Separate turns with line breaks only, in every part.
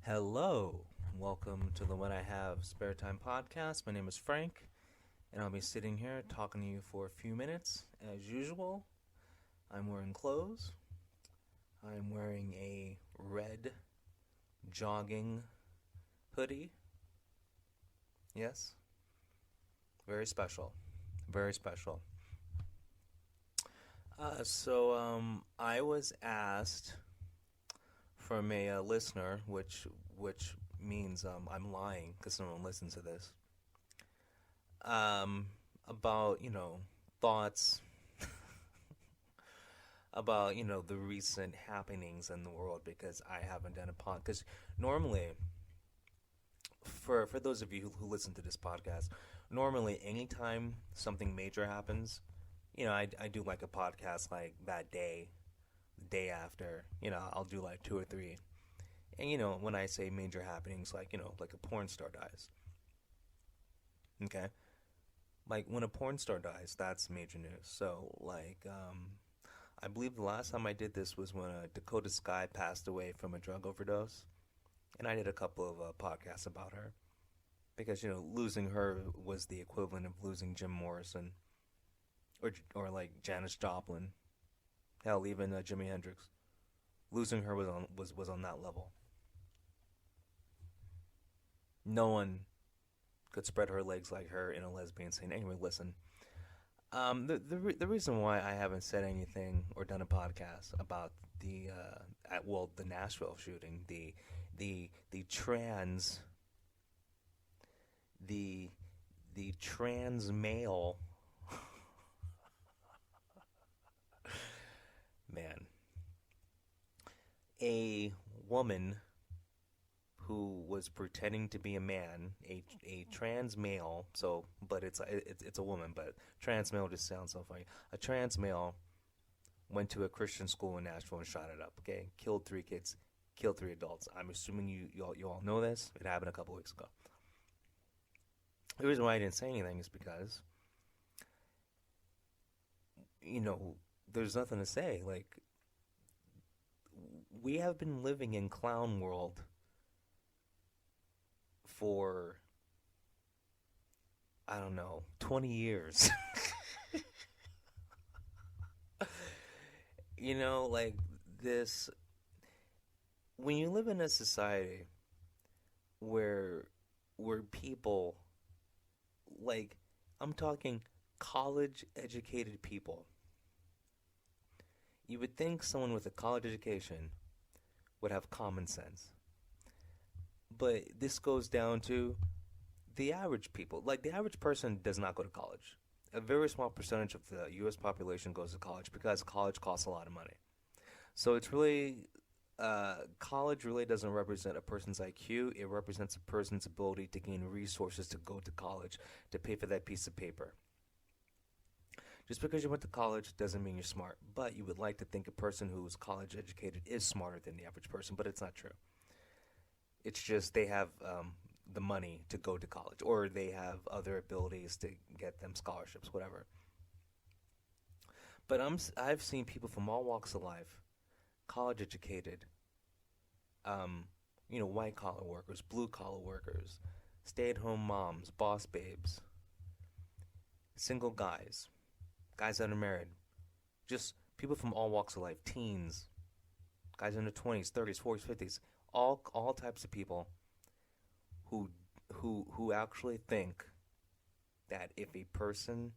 Hello, welcome to the When I Have Spare Time podcast. My name is Frank, and I'll be sitting here talking to you for a few minutes. As usual, I'm wearing clothes. I'm wearing a red jogging hoodie. Yes, very special. Very special. I was asked from a listener, which means I'm lying because no one listens to this. Um, about thoughts about the recent happenings in the world because I haven't done a pod. Because normally, for those of you who listen to this podcast, normally anytime something major happens, I do like a podcast like that day, the day after. I'll do like two or three. And when I say major happenings, like a porn star dies. Okay, like when a porn star dies, that's major news. I believe the last time I did this was when Dakota Sky passed away from a drug overdose, and I did a couple of podcasts about her because losing her was the equivalent of losing Jim Morrison or like Janis Joplin, hell, even Jimi Hendrix. Losing her was on that level. No one could spread her legs like her in a lesbian scene. Anyway, listen. The reason why I haven't said anything or done a podcast about the Nashville shooting, the trans the trans male man, a woman who was pretending to be a man, a trans male. So, but it's a woman, but trans male just sounds so funny. A trans male went to a Christian school in Nashville and shot it up. Okay, killed three kids, killed three adults. I'm assuming you all know this. It happened a couple weeks ago. The reason why I didn't say anything is because you know there's nothing to say. Like, we have been living in clown world for, I don't know, 20 years. Like this, when you live in a society where people, like, I'm talking college educated people, you would think someone with a college education would have common sense. But this goes down to the average people. Like, the average person does not go to college. A very small percentage of the U.S. population goes to college because college costs a lot of money. So it's really, college really doesn't represent a person's IQ. It represents a person's ability to gain resources to go to college, to pay for that piece of paper. Just because you went to college doesn't mean you're smart, but you would like to think a person who's college educated is smarter than the average person, but it's not true. It's just they have the money to go to college, or they have other abilities to get them scholarships, whatever. But I've seen people from all walks of life, college educated, um, white collar workers, blue collar workers, stay at home moms, boss babes, single guys, guys that are married, just people from all walks of life, teens, guys in their 20s, 30s, 40s, 50s, all types of people who who actually think that if a person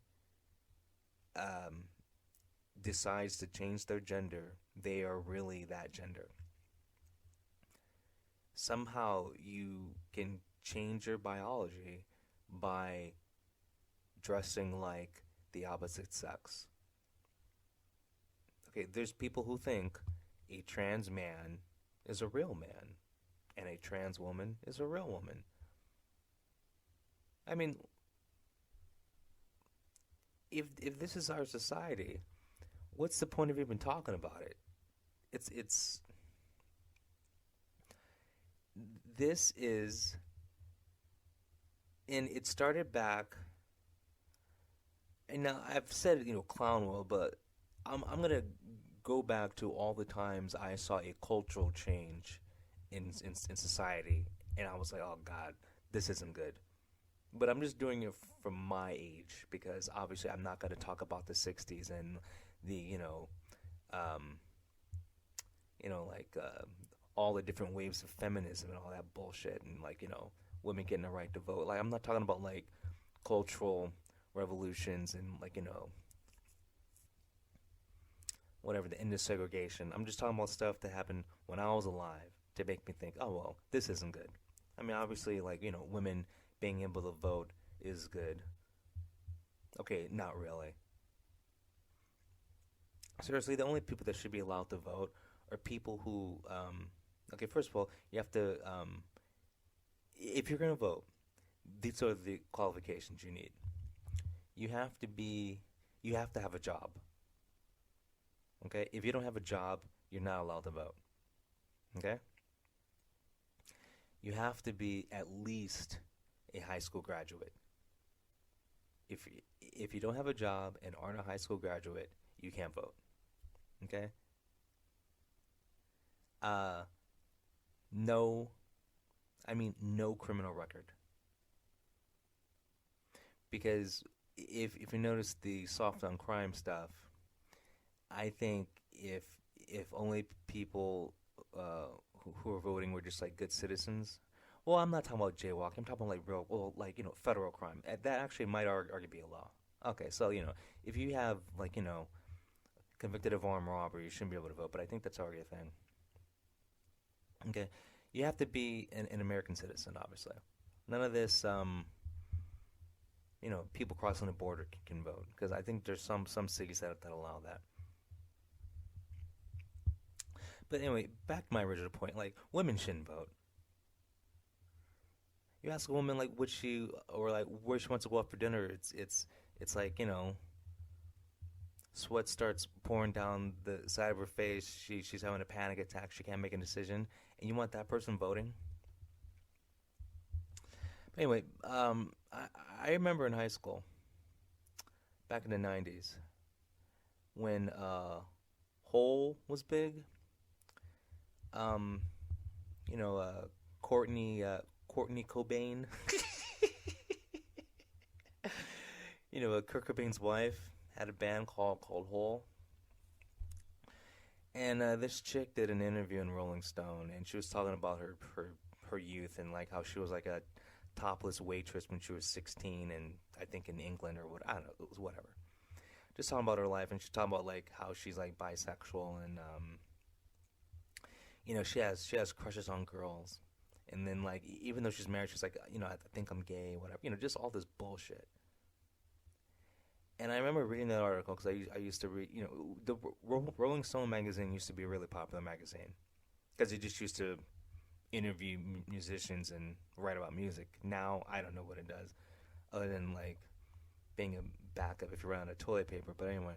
um, decides to change their gender, they are really that gender. Somehow you can change your biology by dressing like the opposite sex. Okay, there's people who think a trans man is a real man and a trans woman is a real woman. I mean, if this is our society, what's the point of even talking about it? It's this is and it started back, and now I've said clown world, but I'm gonna go back to all the times I saw a cultural change in society, and I was like, oh God, this isn't good. But I'm just doing it from my age because obviously I'm not going to talk about the '60s and the um, like all the different waves of feminism and all that bullshit and like women getting the right to vote. Like I'm not talking about like cultural revolutions and like whatever the end of segregation. I'm just talking about stuff that happened when I was alive to make me think, oh well, this isn't good. I mean, obviously, like women being able to vote is good. Okay, not really. Seriously, the only people that should be allowed to vote are people who. Okay, first of all, you have to. If you're gonna vote, these are the qualifications you need. You have to be. You have to have a job. Okay, if you don't have a job, you're not allowed to vote. Okay, you have to be at least a high school graduate. If you don't have a job and aren't a high school graduate, you can't vote. Okay. Uh, no, I mean no criminal record. Because if you notice the soft on crime stuff, I think if only people who are voting were just like good citizens. Well, I'm not talking about jaywalking. I'm talking about like real, well, like federal crime. That actually might argue be a law. Okay, so if you have like convicted of armed robbery, you shouldn't be able to vote. But I think that's already a thing. Okay, you have to be an American citizen, obviously. None of this, people crossing the border can vote because I think there's some cities that allow that. But anyway, back to my original point. Like, women shouldn't vote. You ask a woman like what she or like where she wants to go out for dinner. It's like sweat starts pouring down the side of her face. She's having a panic attack. She can't make a decision, and you want that person voting. But anyway, I remember in high school back in the '90s when Hole was big. Um, Courtney Courtney Cobain, Kurt Cobain's wife had a band called Hole, and this chick did an interview in Rolling Stone, and she was talking about her youth and like how she was like a topless waitress when she was 16, and I think in England or what I don't know, it was whatever. Just talking about her life, and she's talking about like how she's like bisexual and she has crushes on girls, and then like even though she's married, she's like I think I'm gay, whatever, just all this bullshit. And I remember reading that article because I used to read, the Rolling Stone magazine used to be a really popular magazine because it just used to interview musicians and write about music. Now I don't know what it does other than like being a backup if you run out of toilet paper. But anyway,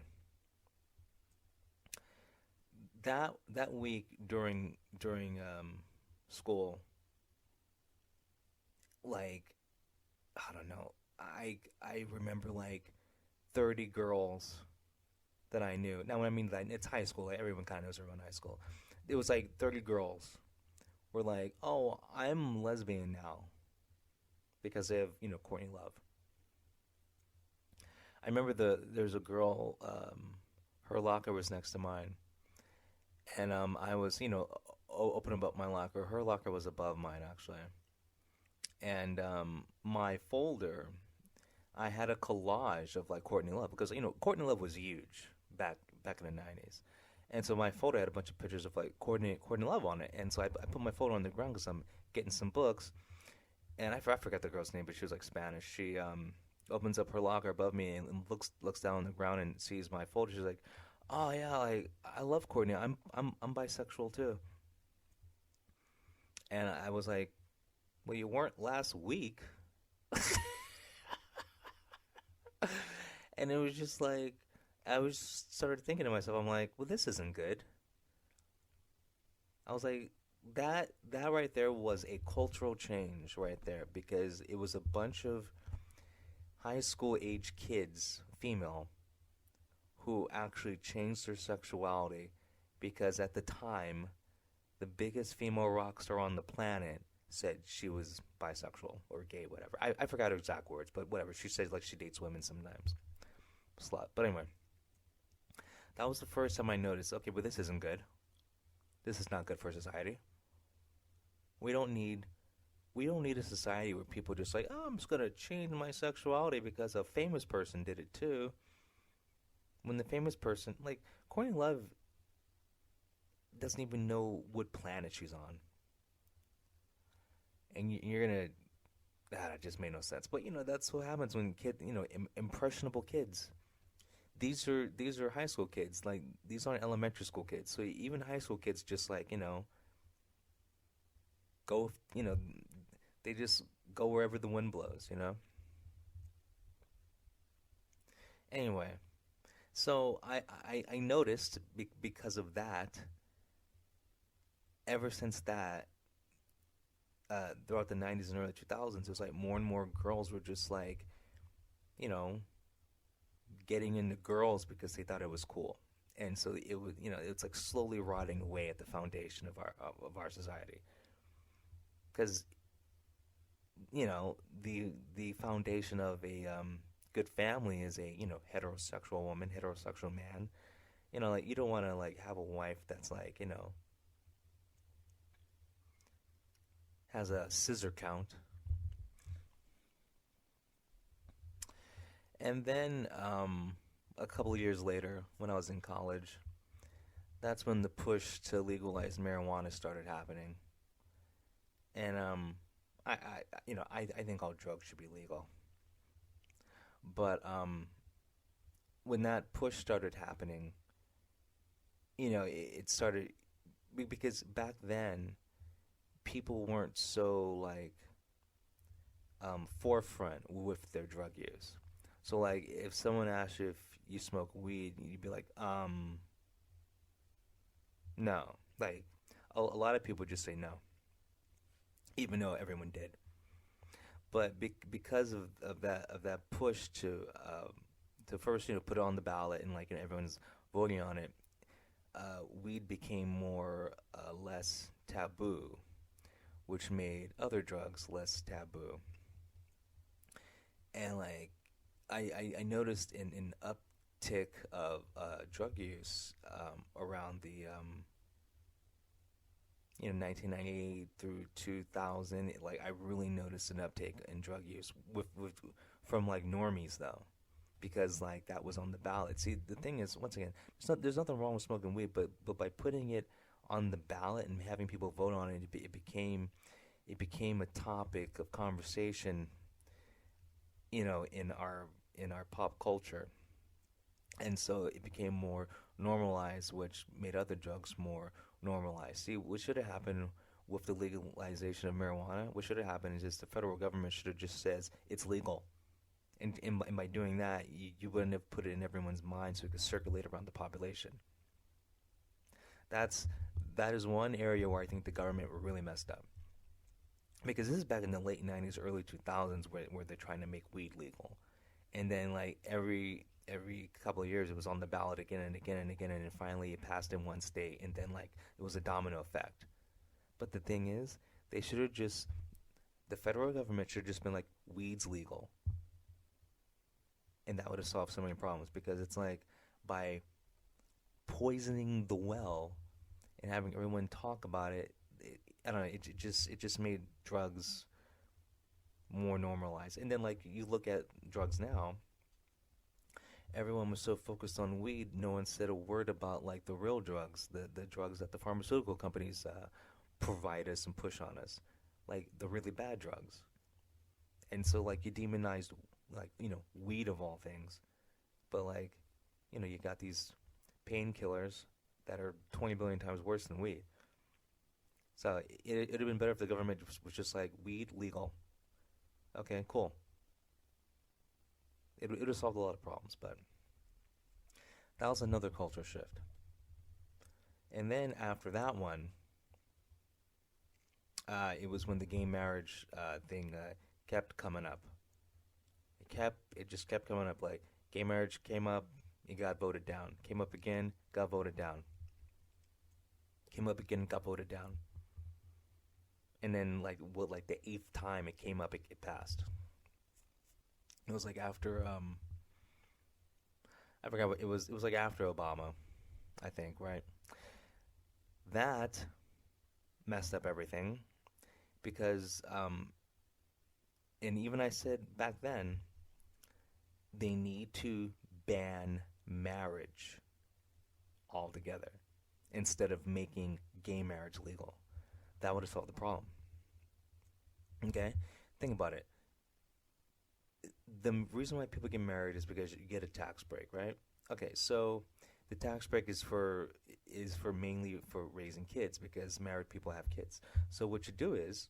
that week during school, like I don't know, I remember like 30 girls that I knew. Now, when I mean that, it's high school. Like, everyone kind of knows everyone in high school. It was like 30 girls were like, "Oh, I'm lesbian now," because they have Courtney Love. I remember there's a girl. Her locker was next to mine, and I was opening up my locker. Her locker was above mine actually, and my folder. I had a collage of like Courtney Love because Courtney Love was huge back in the '90s, and so my photo had a bunch of pictures of like Courtney Love on it, and so I put my photo on the ground because I'm getting some books, and I forgot the girl's name, but she was like Spanish. She opens up her locker above me and looks down on the ground and sees my folder. She's like, "Oh yeah, like I love Courtney. I'm bisexual too," and I was like, "Well, you weren't last week." And it was just like I was started thinking to myself, I'm like, well, this isn't good. I was like, that right there was a cultural change right there because it was a bunch of high school age kids, female, who actually changed their sexuality because at the time the biggest female rock star on the planet said she was bisexual or gay, whatever. I forgot her exact words, but whatever. She says like she dates women sometimes. Slut. But anyway, that was the first time I noticed, okay, but this isn't good. This is not good for society. We don't need we don't need a society where people just like, oh, I'm just gonna change my sexuality because a famous person did it too. When the famous person, like Courtney Love, doesn't even know what planet she's on, and you're gonna, that just made no sense. But that's what happens when impressionable kids. These are high school kids. Like these aren't elementary school kids. So even high school kids just like go they just go wherever the wind blows. Anyway, so I noticed because of that, ever since that, throughout the 90s and early 2000s, it was like more and more girls were just like, you know, getting into girls because they thought it was cool. And so it's like slowly rotting away at the foundation of our society. Because the foundation of a good family is a heterosexual woman, heterosexual man. Like you don't want to like have a wife that's like has a scissor count. And then a couple of years later, when I was in college, that's when the push to legalize marijuana started happening. And I think all drugs should be legal. But when that push started happening, it started because back then people weren't so like forefront with their drug use. So like if someone asked you if you smoke weed, you'd be like, no. Like a lot of people just say no, even though everyone did. But because of that push to first put it on the ballot and like everyone's voting on it, weed became more less taboo, which made other drugs less taboo. And like I noticed an uptick of drug use around the 1998 through 2000. Like I really noticed an uptake in drug use with from like normies though, because like that was on the ballot. See, the thing is, once again, there's nothing wrong with smoking weed, but by putting it on the ballot and having people vote on it, it became a topic of conversation, in our pop culture, and so it became more normalized, which made other drugs more normalized. See, what should have happened with the legalization of marijuana? What should have happened is just the federal government should have just says it's legal, and by doing that, you wouldn't have put it in everyone's mind, so it could circulate around the population. That's that is one area where I think the government were really messed up. Because this is back in the late 90s, early 2000s, where they're trying to make weed legal. And then, like, every couple of years, it was on the ballot again and again and again, and then finally it passed in one state, and then, like, it was a domino effect. But the thing is, they should have just, the federal government should have just been like, weed's legal. And that would have solved so many problems, because it's like, by poisoning the well and having everyone talk about it, I don't know. It just made drugs more normalized. And then like you look at drugs now, everyone was so focused on weed, no one said a word about like the real drugs, the drugs that the pharmaceutical companies provide us and push on us, like the really bad drugs. And so like you demonized like weed of all things, but like you got these painkillers that are 20 billion times worse than weed. So it'd have been better if the government was just like weed legal. Okay, cool. It would have solved a lot of problems, but that was another culture shift. And then after that one, it was when the gay marriage thing kept coming up. It just kept coming up. Like gay marriage came up, it got voted down. Came up again, got voted down. came up again and got voted down. And then like the eighth time it came up, it passed. It was like after I forgot what it was. It was like after Obama, I think, right? That messed up everything because and even I said back then they need to ban marriage altogether instead of making gay marriage legal. That would have solved the problem. Okay? Think about it. The reason why people get married is because you get a tax break, right? Okay, so the tax break is for mainly for raising kids because married people have kids. So what you do is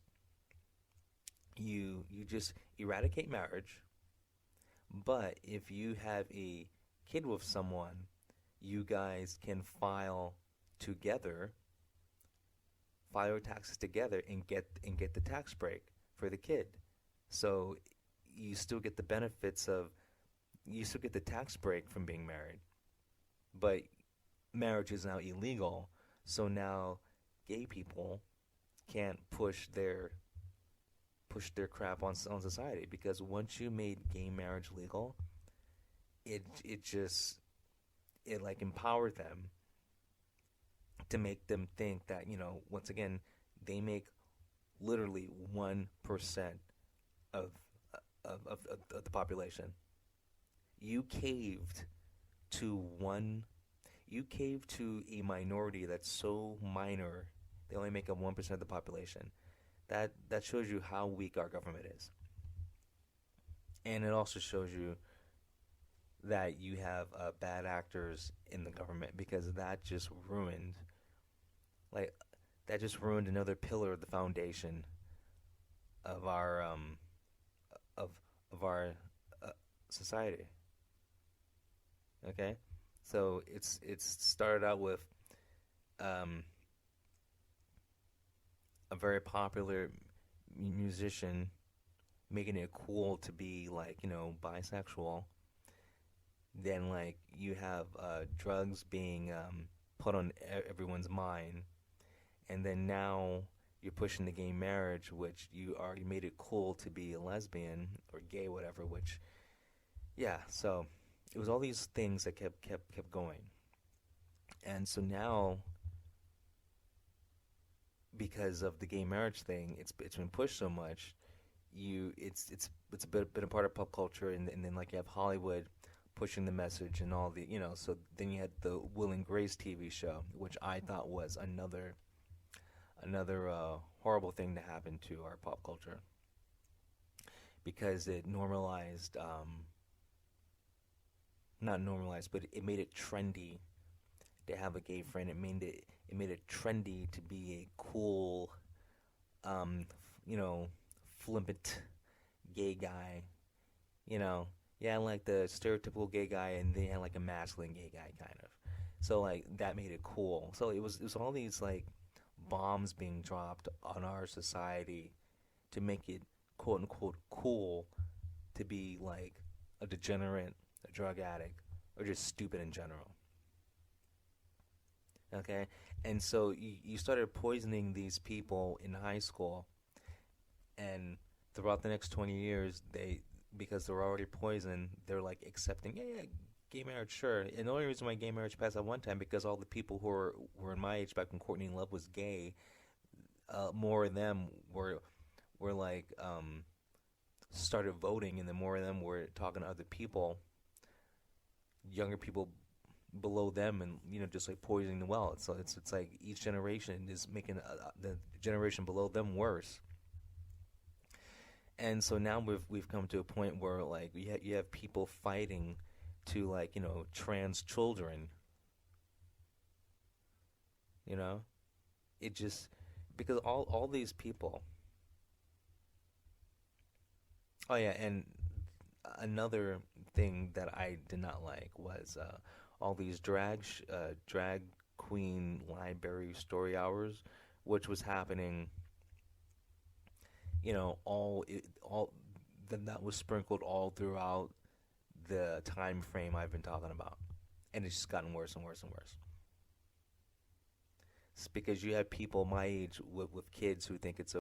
you just eradicate marriage, but if you have a kid with someone, you guys can together, file your taxes together and get the tax break for the kid. So you still get the benefits of you still get the tax break from being married, but marriage is now illegal. So now gay people can't push their crap on society because once you made gay marriage legal, it like empowered them to make them think that once again they make literally 1% of of the population. You caved to one. You caved to a minority that's so minor. They only make up 1% of the population. That shows you how weak our government is, and it also shows you that you have bad actors in the government because like that just ruined another pillar of the foundation of our of our uh, society. Okay, so it's started out with um, a very popular musician making it cool to be like bisexual. Then like you have drugs being put on everyone's mind, and then now you're pushing the gay marriage, which you already made it cool to be a lesbian or gay, whatever. Which, yeah, so it was all these things that kept going, and so now because of the gay marriage thing, it's been pushed so much. It's been a part of pop culture, and then like you have Hollywood pushing the message and all the. So then you had the Will and Grace TV show, which I thought was another horrible thing to happen to our pop culture because it normalized, not normalized, but it made it trendy to have a gay friend. It made it trendy to be a cool, um, flippant gay guy. You know, yeah, like the stereotypical gay guy, and then like a masculine gay guy, kind of. So like that made it cool. So it was all these like bombs being dropped on our society to make it quote unquote cool to be like a degenerate, a drug addict, or just stupid in general. Okay, and so you started poisoning these people in high school, and throughout the next 20 years, because they're already poisoned, they're like accepting, yeah, yeah, gay marriage, sure. And the only reason why gay marriage passed at one time because all the people who were in my age back when Courtney Love was gay, more of them were like started voting, and then more of them were talking to other people, younger people below them, and just like poisoning the well. So it's like each generation is making the generation below them worse. And so now we've come to a point where like you have people fighting to like trans children. You know, it just because all these people. Oh yeah, and another thing that I did not like was all these drag queen library story hours, which was happening. All then that was sprinkled all throughout the time frame I've been talking about, and it's just gotten worse and worse and worse. It's because you have people my age with kids who think it's